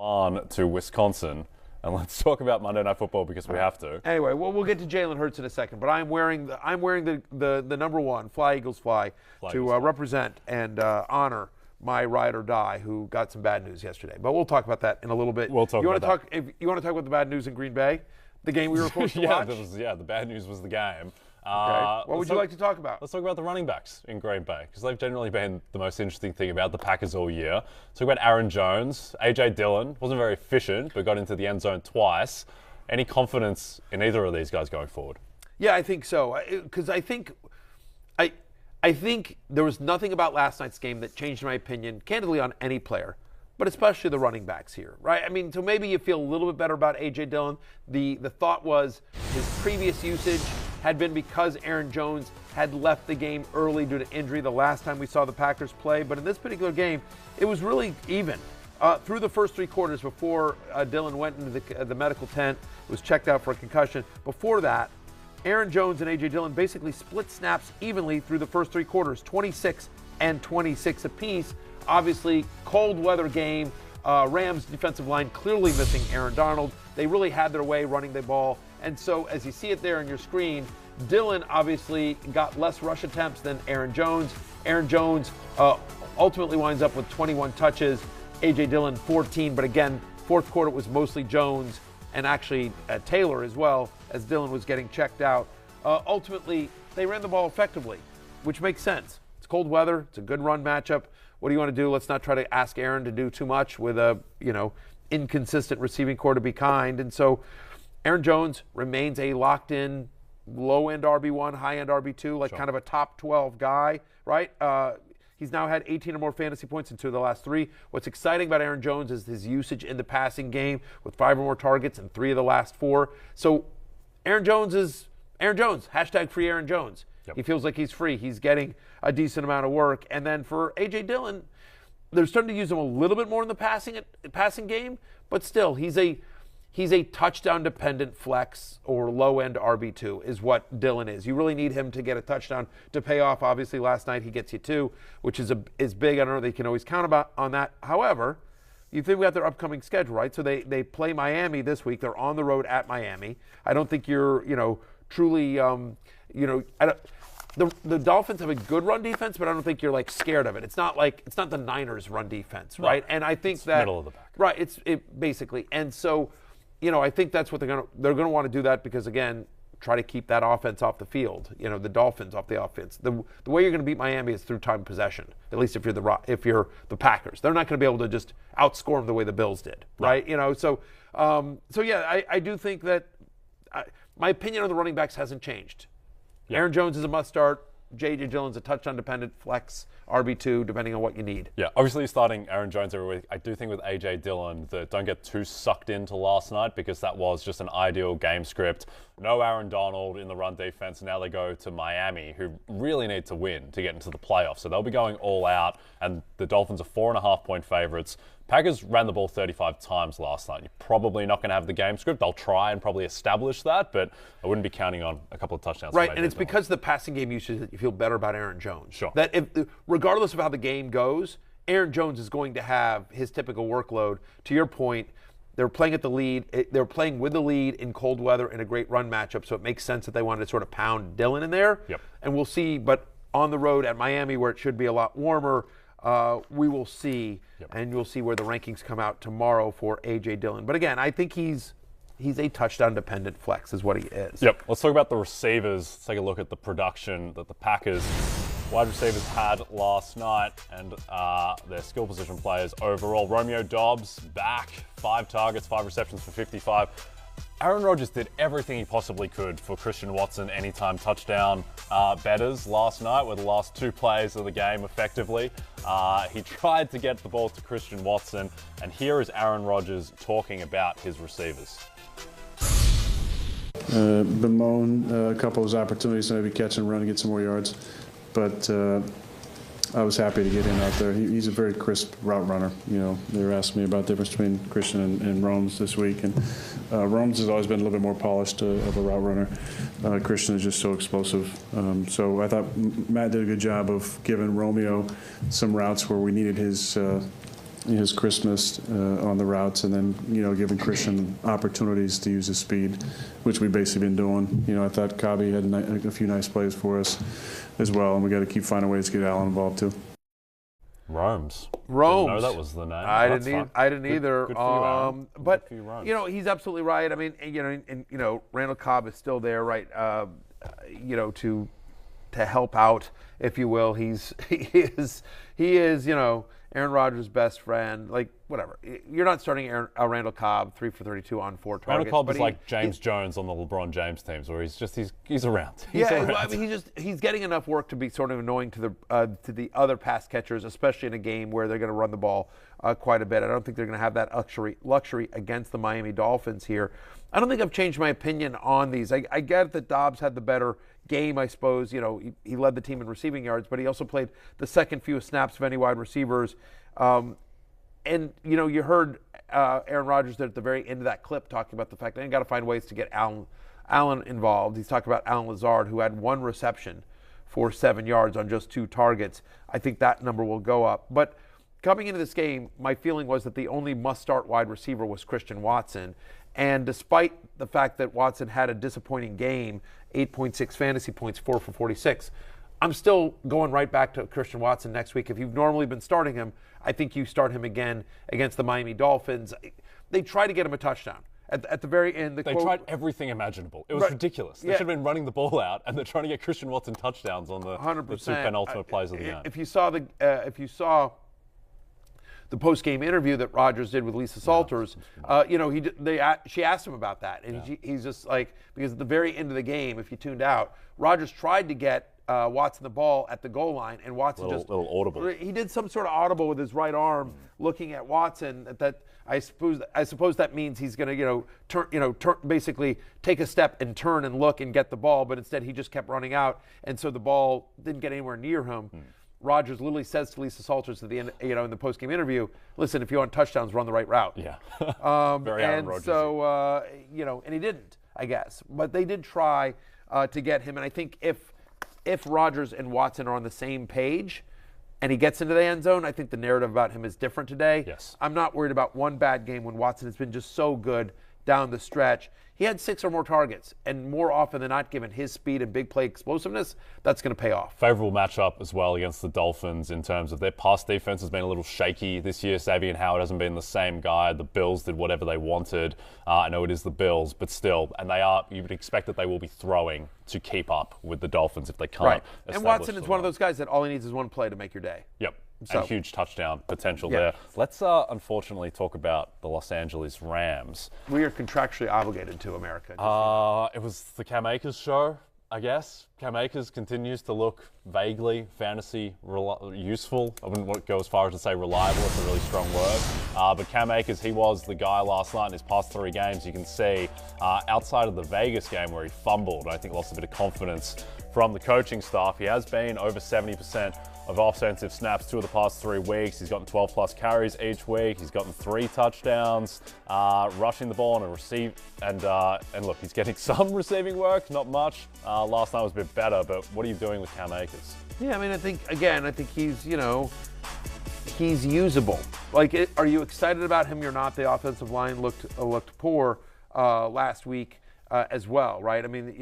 On to Wisconsin, and let's talk about Monday Night Football because we have to. Anyway, well, we'll get to Jalen Hurts in a second, but I'm wearing the number one, Fly Eagles Fly, represent and honor my ride or die who got some bad news yesterday. But we'll talk about that in a little bit. We'll talk about that. If you want to talk about the bad news in Green Bay, the game we were supposed to watch? The bad news was the game. Okay. What would you like to talk about? Let's talk about the running backs in Green Bay, because they've generally been the most interesting thing about the Packers all year. Let's talk about Aaron Jones. AJ Dillon wasn't very efficient, but got into the end zone twice. Any confidence in either of these guys going forward? Yeah, I think so. Because I think there was nothing about last night's game that changed my opinion, candidly, on any player, but especially the running backs here, right? I mean, so maybe you feel a little bit better about A.J. Dillon. The thought was his previous usage had been because Aaron Jones had left the game early due to injury the last time we saw the Packers play. But in this particular game, it was really even. Through the first three quarters before Dillon went into the medical tent, was checked out for a concussion. Before that, Aaron Jones and A.J. Dillon basically split snaps evenly through the first three quarters, 26 and 26 apiece. Obviously, cold weather game. Rams defensive line clearly missing Aaron Donald. They really had their way running the ball. And so, as you see it there on your screen, Dillon obviously got less rush attempts than Aaron Jones. Aaron Jones ultimately winds up with 21 touches. A.J. Dillon 14, but again, fourth quarter was mostly Jones and actually Taylor as well, as Dillon was getting checked out. Ultimately, they ran the ball effectively, which makes sense. It's cold weather. It's a good run matchup. What do you want to do? Let's not try to ask Aaron to do too much with a, inconsistent receiving core to be kind. And so Aaron Jones remains a locked-in, low-end RB1, high-end RB2, kind of a top 12 guy, right? He's now had 18 or more fantasy points in two of the last three. What's exciting about Aaron Jones is his usage in the passing game with 5 or more targets in 3 of the last 4. So Aaron Jones is Aaron Jones, hashtag free Aaron Jones. Yep. He feels like he's free. He's getting a decent amount of work. And then for A.J. Dillon, they're starting to use him a little bit more in the passing game, but still, he's a touchdown-dependent flex or low-end RB2 is what Dillon is. You really need him to get a touchdown to pay off. Obviously, last night he gets you 2, which is big. I don't know if they can always count on that. However, you think about their upcoming schedule, right? So they play Miami this week. They're on the road at Miami. I don't think you're, truly, the Dolphins have a good run defense, but I don't think you're scared of it. It's not the Niners run defense, right? No, and I think that middle of the pack. Right, it's basically. And so, I think that's what they're going to want to do that because again, try to keep that offense off the field. The Dolphins off the offense. The way you're going to beat Miami is through time possession. At least if you're the Packers, they're not going to be able to just outscore them the way the Bills did, right? No. So yeah, I do think that my opinion on the running backs hasn't changed. Yep. Aaron Jones is a must start. J.J. Dillon's a touchdown-dependent flex RB2, depending on what you need. Yeah, obviously starting Aaron Jones every week. I do think with A.J. Dillon that don't get too sucked into last night because that was just an ideal game script. No Aaron Donald in the run defense. Now they go to Miami, who really need to win to get into the playoffs. So they'll be going all out, and the Dolphins are 4.5-point favorites. Packers ran the ball 35 times last night. You're probably not going to have the game script. They'll try and probably establish that, but I wouldn't be counting on a couple of touchdowns. Right, and it's because of the passing game usage that you feel better about Aaron Jones. Sure. That regardless of how the game goes, Aaron Jones is going to have his typical workload. To your point, they're playing at the lead. They're playing with the lead in cold weather in a great run matchup, so it makes sense that they wanted to sort of pound Dillon in there. Yep. And we'll see, but on the road at Miami where it should be a lot warmer, we will see, and you'll see where the rankings come out tomorrow for A.J. Dillon. But again, I think he's a touchdown-dependent flex is what he is. Yep. Let's talk about the receivers. Let's take a look at the production that the Packers wide receivers had last night and their skill position players overall. Romeo Doubs back, 5 targets, 5 receptions for 55. Aaron Rodgers did everything he possibly could for Christian Watson anytime touchdown bettors last night with the last 2 plays of the game effectively. He tried to get the ball to Christian Watson, and here is Aaron Rodgers talking about his receivers. Bemoan a couple of his opportunities to maybe catch and run and get some more yards, but I was happy to get him out there. He's a very crisp route runner. They were asking me about the difference between Christian and Romes this week, and Romes has always been a little bit more polished of a route runner. Christian is just so explosive. So I thought Matt did a good job of giving Romeo some routes where we needed his his crispness on the routes, and then giving Christian opportunities to use his speed, which we've basically been doing. I thought Cobby had a few nice plays for us as well, and we got to keep finding ways to get Allen involved too. Romes. Romes. No, that was the name. I didn't either. Good for you, Aaron. But good for you, Romes. he's absolutely right. I mean, Randall Cobb is still there, right? To help out, if you will. He is. Aaron Rodgers' best friend, like whatever. You're not starting Randall Cobb 3 for 32 on 4 targets. Randall Cobb is like James Jones on the LeBron James teams, where he's around. I mean, he's getting enough work to be sort of annoying to the other pass catchers, especially in a game where they're going to run the ball quite a bit. I don't think they're going to have that luxury against the Miami Dolphins here. I don't think I've changed my opinion on these. I get that Dobbs had the better game, I suppose. He led the team in receiving yards, but he also played the second fewest snaps of any wide receivers. And you heard Aaron Rodgers there at the very end of that clip talking about the fact that they got to find ways to get Allen involved. He's talking about Allen Lazard, who had 1 reception for 7 yards on just 2 targets. I think that number will go up. But coming into this game, my feeling was that the only must-start wide receiver was Christian Watson. And despite the fact that Watson had a disappointing game, 8.6 fantasy points, 4 for 46, I'm still going right back to Christian Watson next week. If you've normally been starting him, I think you start him again against the Miami Dolphins. They try to get him a touchdown. At the very end, they tried everything imaginable. It was ridiculous. They should have been running the ball out, and they're trying to get Christian Watson touchdowns on the 2 penultimate plays of the game. If you saw the post-game interview that Rodgers did with Lisa Salters, she asked him about that, and he's just like, because at the very end of the game, if you tuned out, Rodgers tried to get Watson the ball at the goal line, and Watson little audible. He did some sort of audible with his right arm, looking at Watson. That I suppose that means he's going to turn, basically take a step and turn and look and get the ball, but instead he just kept running out, and so the ball didn't get anywhere near him. Rodgers literally says to Lisa Salters at the end, in the post-game interview, "Listen, if you want touchdowns, run the right route." Yeah. Very Aaron Rodgers. So and he didn't, I guess, but they did try to get him, and I think if Rodgers and Watson are on the same page and he gets into the end zone, I think the narrative about him is different today. Yes. I'm not worried about one bad game when Watson has been just so good down the stretch. He had 6 or more targets, and more often than not, given his speed and big play explosiveness, that's going to pay off. Favorable matchup as well against the Dolphins in terms of their pass defense has been a little shaky this year. Xavier Howard hasn't been the same guy. The Bills did whatever they wanted. I know it is the Bills, but still, and you would expect that they will be throwing to keep up with the Dolphins if they can't. Right. And Watson is one of those guys that all he needs is one play to make your day. Yep. And huge touchdown potential there. Let's unfortunately talk about the Los Angeles Rams. We are contractually obligated to America. It was the Cam Akers show, I guess. Cam Akers continues to look vaguely fantasy useful. I wouldn't go as far as to say reliable. It's a really strong word. But Cam Akers, he was the guy last night in his past 3 games. You can see outside of the Vegas game where he fumbled, I think lost a bit of confidence from the coaching staff. He has been over 70% of offensive snaps 2 of the past 3 weeks. He's gotten 12 plus carries each week. He's gotten 3 touchdowns, rushing the ball and look, he's getting some receiving work, not much. Last night was a bit better, but what are you doing with Cam Akers? Yeah, I mean, I think he's, he's usable. Are you excited about him? You're not. The offensive line looked poor last week as well, right? I mean,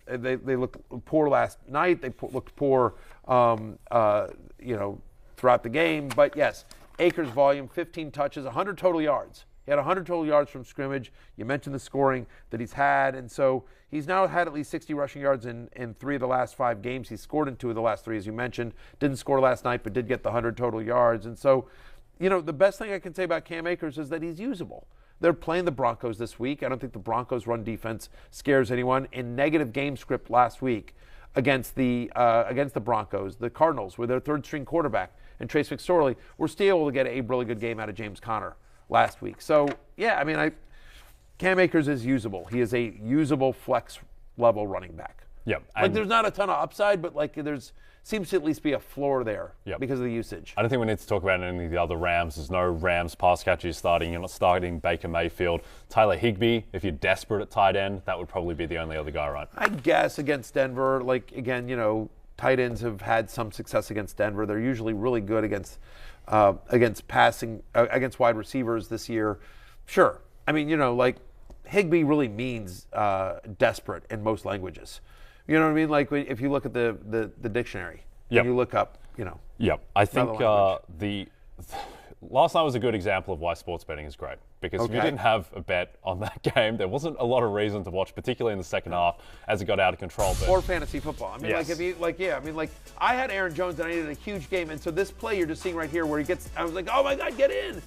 they looked poor last night. They looked poor, throughout the game. But yes, Akers' volume, 15 touches, 100 total yards. He had 100 total yards from scrimmage. You mentioned the scoring that he's had, and so he's now had at least 60 rushing yards in 3 of the last 5 games. He's scored in 2 of the last 3, as you mentioned. Didn't score last night, but did get the 100 total yards. And so, the best thing I can say about Cam Akers is that he's usable. They're playing the Broncos this week. I don't think the Broncos' run defense scares anyone. In negative game script last week against the Broncos, the Cardinals, with their third-string quarterback and Trace McSorley, were still able to get a really good game out of James Conner last week. So, yeah, I mean, Cam Akers is usable. He is a usable flex-level running back. Yep. There's not a ton of upside, but there's seems to at least be a floor there because of the usage. I don't think we need to talk about any of the other Rams. There's no Rams pass catchers starting. You're not starting Baker Mayfield. Tyler Higbee, if you're desperate at tight end, that would probably be the only other guy, right? I guess against Denver, again, tight ends have had some success against Denver. They're usually really good against against wide receivers this year. Sure. I mean, like Higbee really means desperate in most languages. You know what I mean? Like if you look at the dictionary, Yep. and you look up, Yep. I think language. last night was a good example of why sports betting is great. Because if you didn't have a bet on that game, there wasn't a lot of reason to watch, particularly in the second half as it got out of control. But or fantasy football. I mean, yes. I had Aaron Jones and I needed a huge game, and so this play you're just seeing right here where I was like, oh my God, get in!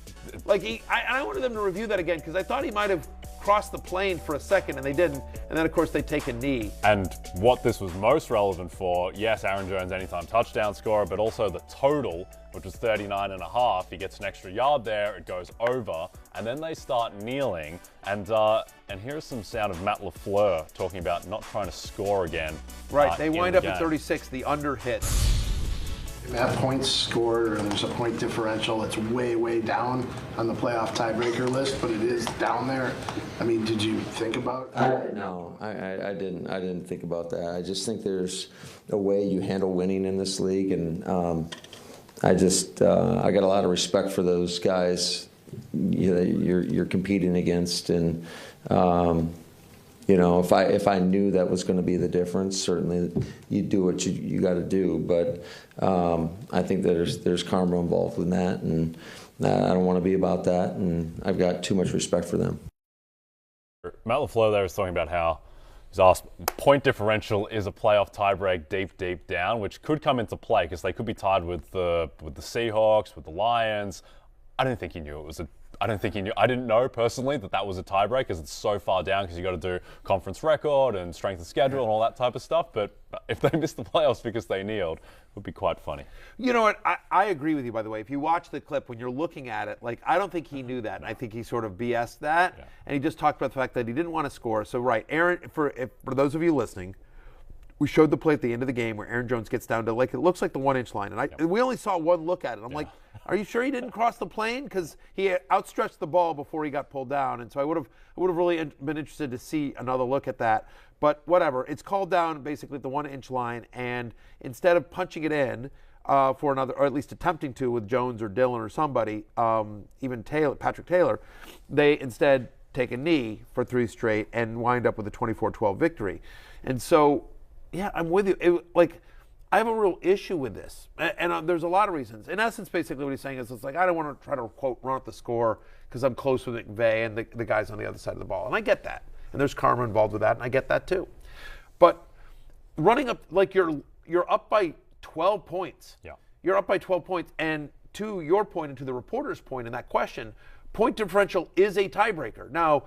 I wanted them to review that again because I thought he might have crossed the plane for a second and they didn't, and then of course they take a knee. And what this was most relevant for, yes, Aaron Jones anytime touchdown scorer, but also the total, which was 39.5. He gets an extra yard there, it goes over, and then they start kneeling. And here's some sound of Matt LaFleur talking about not trying to score again. Right, they wind up game. at 36, the under hit. That points scored, or there's a point differential that's way, way down on the playoff tiebreaker list, but it is down there. I mean, did you think about it? No, I didn't. I didn't think about that. I just think there's a way you handle winning in this league, and I got a lot of respect for those guys you're competing against, and if I knew that was going to be the difference, certainly you do what you got to do. But I think there's karma involved in that, and I don't want to be about that. And I've got too much respect for them. Matt LaFleur there was talking about how he's asked point differential is a playoff tiebreak deep down, which could come into play because they could be tied with the Seahawks, with the Lions. I don't think he knew it was I didn't know personally that was a tiebreak because it's so far down because you got to do conference record and strength of schedule and all that type of stuff. But if they missed the playoffs because they kneeled, it would be quite funny. You know what? I agree with you, by the way. If you watch the clip, when you're looking at it, I don't think he knew that. And I think he sort of BS'd that. Yeah. And he just talked about the fact that he didn't want to score. So, right, Aaron, for those of you listening, we showed the play at the end of the game where Aaron Jones gets down to it looks like the 1-inch line. And we only saw one look at it. I'm like, are you sure he didn't cross the plane? Because he outstretched the ball before he got pulled down. And so I would have really been interested to see another look at that. But whatever, it's called down basically at the 1-inch line. And instead of punching it in for another, or at least attempting to with Jones or Dillon or somebody, even Patrick Taylor, they instead take a knee for 3 straight and wind up with a 24-12 victory. And so, yeah, I'm with you. I have a real issue with this, and there's a lot of reasons. In essence, basically what he's saying is I don't want to try to, quote, run up the score because I'm close with McVay and the guys on the other side of the ball. And I get that. And there's karma involved with that, and I get that too. But running up, you're up by 12 points. Yeah. You're up by 12 points. And to your point and to the reporter's point in that question, point differential is a tiebreaker. Now,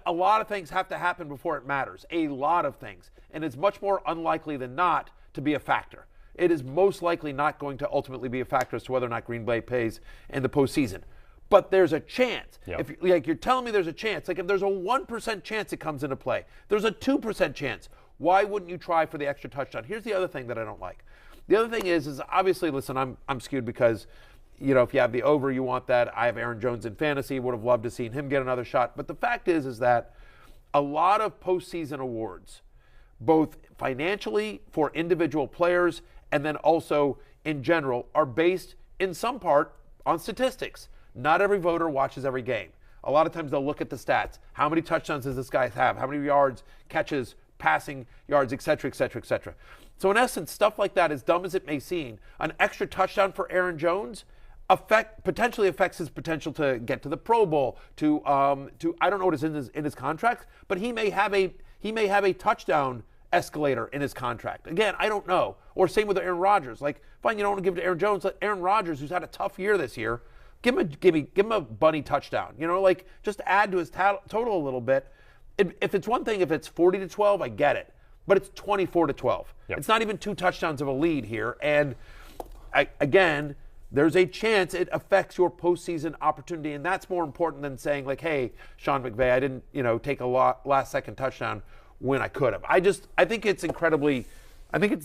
a lot of things have to happen before it matters. A lot of things. And it's much more unlikely than not to be a factor. It is most likely not going to ultimately be a factor as to whether or not Green Bay pays in the postseason. But there's a chance. Yep. If you're telling me there's a chance, if there's a 1% chance it comes into play, there's a 2% chance. Why wouldn't you try for the extra touchdown? Here's the other thing that I don't like. The other thing is obviously, listen, I'm skewed because, if you have the over, you want that. I have Aaron Jones in fantasy. Would have loved to seen him get another shot. But the fact is that a lot of postseason awards, both financially for individual players and then also in general, are based in some part on statistics. Not every voter watches every game. A lot of times they'll look at the stats. How many touchdowns does this guy have? How many yards, catches, passing yards, et cetera, et cetera, et cetera. So in essence, stuff like that, as dumb as it may seem, an extra touchdown for Aaron Jones potentially affects his potential to get to the Pro Bowl, to I don't know what is in his contract, but he may have a touchdown escalator in his contract. Again, I don't know. Or same with Aaron Rodgers. Fine, you don't want to give it to Aaron Jones. Let Aaron Rodgers, who's had a tough year this year, give him a bunny touchdown. Just add to his total a little bit. If it's one thing, if it's 40-12, I get it. But it's 24-12. Yep. It's not even 2 touchdowns of a lead here. And again, there's a chance it affects your postseason opportunity, and that's more important than saying hey, Sean McVay, I didn't, take a last-second touchdown when I could have. I think it's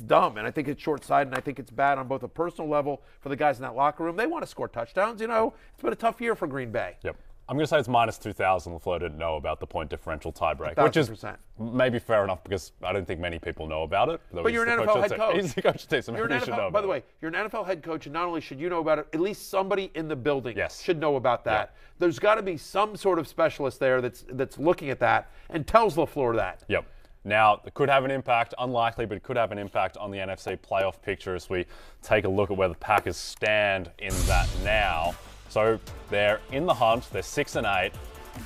dumb, and I think it's short-sighted, and I think it's bad on both a personal level for the guys in that locker room. They want to score touchdowns, It's been a tough year for Green Bay. Yep. I'm going to say it's minus 2,000. LaFleur didn't know about the point differential tiebreak, which is maybe fair enough because I don't think many people know about it. But you're an NFL head coach. He's the coach of the team, so maybe you should know about it. By the way, you're an NFL head coach, and not only should you know about it, at least somebody in the building should know about that. Yeah. There's got to be some sort of specialist there that's looking at that and tells LaFleur that. Yep. Now, it could have an impact, unlikely, but it could have an impact on the NFC playoff picture as we take a look at where the Packers stand in that now. So they're in the hunt. They're 6-8.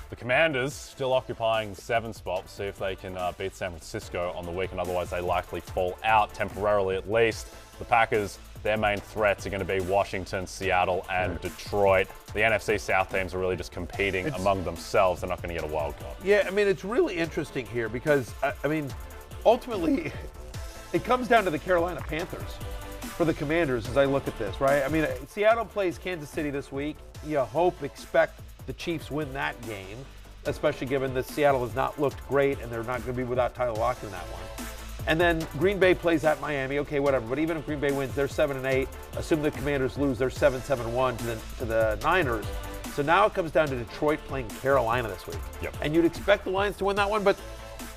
The Commanders still occupying the 7th spot. We'll see if they can beat San Francisco on the weekend. Otherwise, they likely fall out temporarily at least. The Packers, their main threats are going to be Washington, Seattle, and Detroit. The NFC South teams are really just competing among themselves. They're not going to get a wild card. Yeah, I mean, it's really interesting here because, I mean, ultimately, it comes down to the Carolina Panthers for the Commanders as I look at this, right? I mean, Seattle plays Kansas City this week. You expect the Chiefs win that game, especially given that Seattle has not looked great and they're not going to be without Tyler Lockett in that one. And then Green Bay plays at Miami. Okay, whatever. But even if Green Bay wins, they're 7-8. Assume the Commanders lose, they're 7-1 to the Niners. So now it comes down to Detroit playing Carolina this week. Yep. And you'd expect the Lions to win that one, but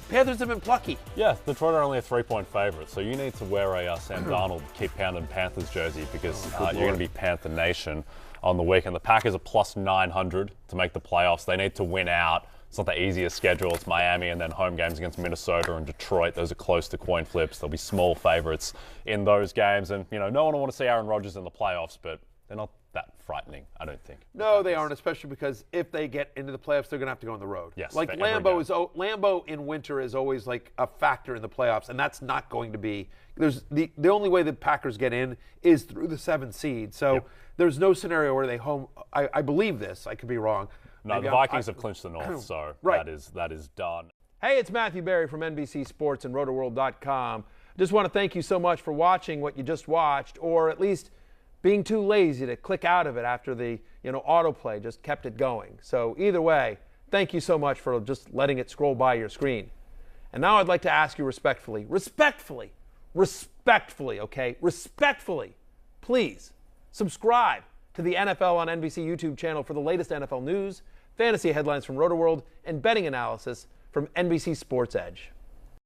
Panthers have been plucky. Yeah, Detroit are only a 3-point favorite, so you need to wear a Sam Darnold keep pounding Panthers jersey because you're going to be Panther Nation on the weekend. The Packers are plus 900 to make the playoffs. They need to win out. It's not the easiest schedule. It's Miami and then home games against Minnesota and Detroit. Those are close to coin flips. There'll be small favorites in those games. And, no one will want to see Aaron Rodgers in the playoffs, but they're not that frightening, I don't think. No, they aren't, especially because if they get into the playoffs, they're going to have to go on the road. Yes. Like Lambeau in winter is always like a factor in the playoffs, and that's not going to be. There's the only way the Packers get in is through the 7th seed. So there's no scenario where they home. I believe this. I could be wrong. No, the Vikings have clinched the North, so that is done. Hey, it's Matthew Berry from NBC Sports and RotoWorld.com. Just want to thank you so much for watching what you just watched, or at least being too lazy to click out of it after the autoplay just kept it going. So either way, thank you so much for just letting it scroll by your screen. And now I'd like to ask you respectfully, please subscribe to the NFL on NBC YouTube channel for the latest NFL news, fantasy headlines from RotoWorld, and betting analysis from NBC Sports Edge.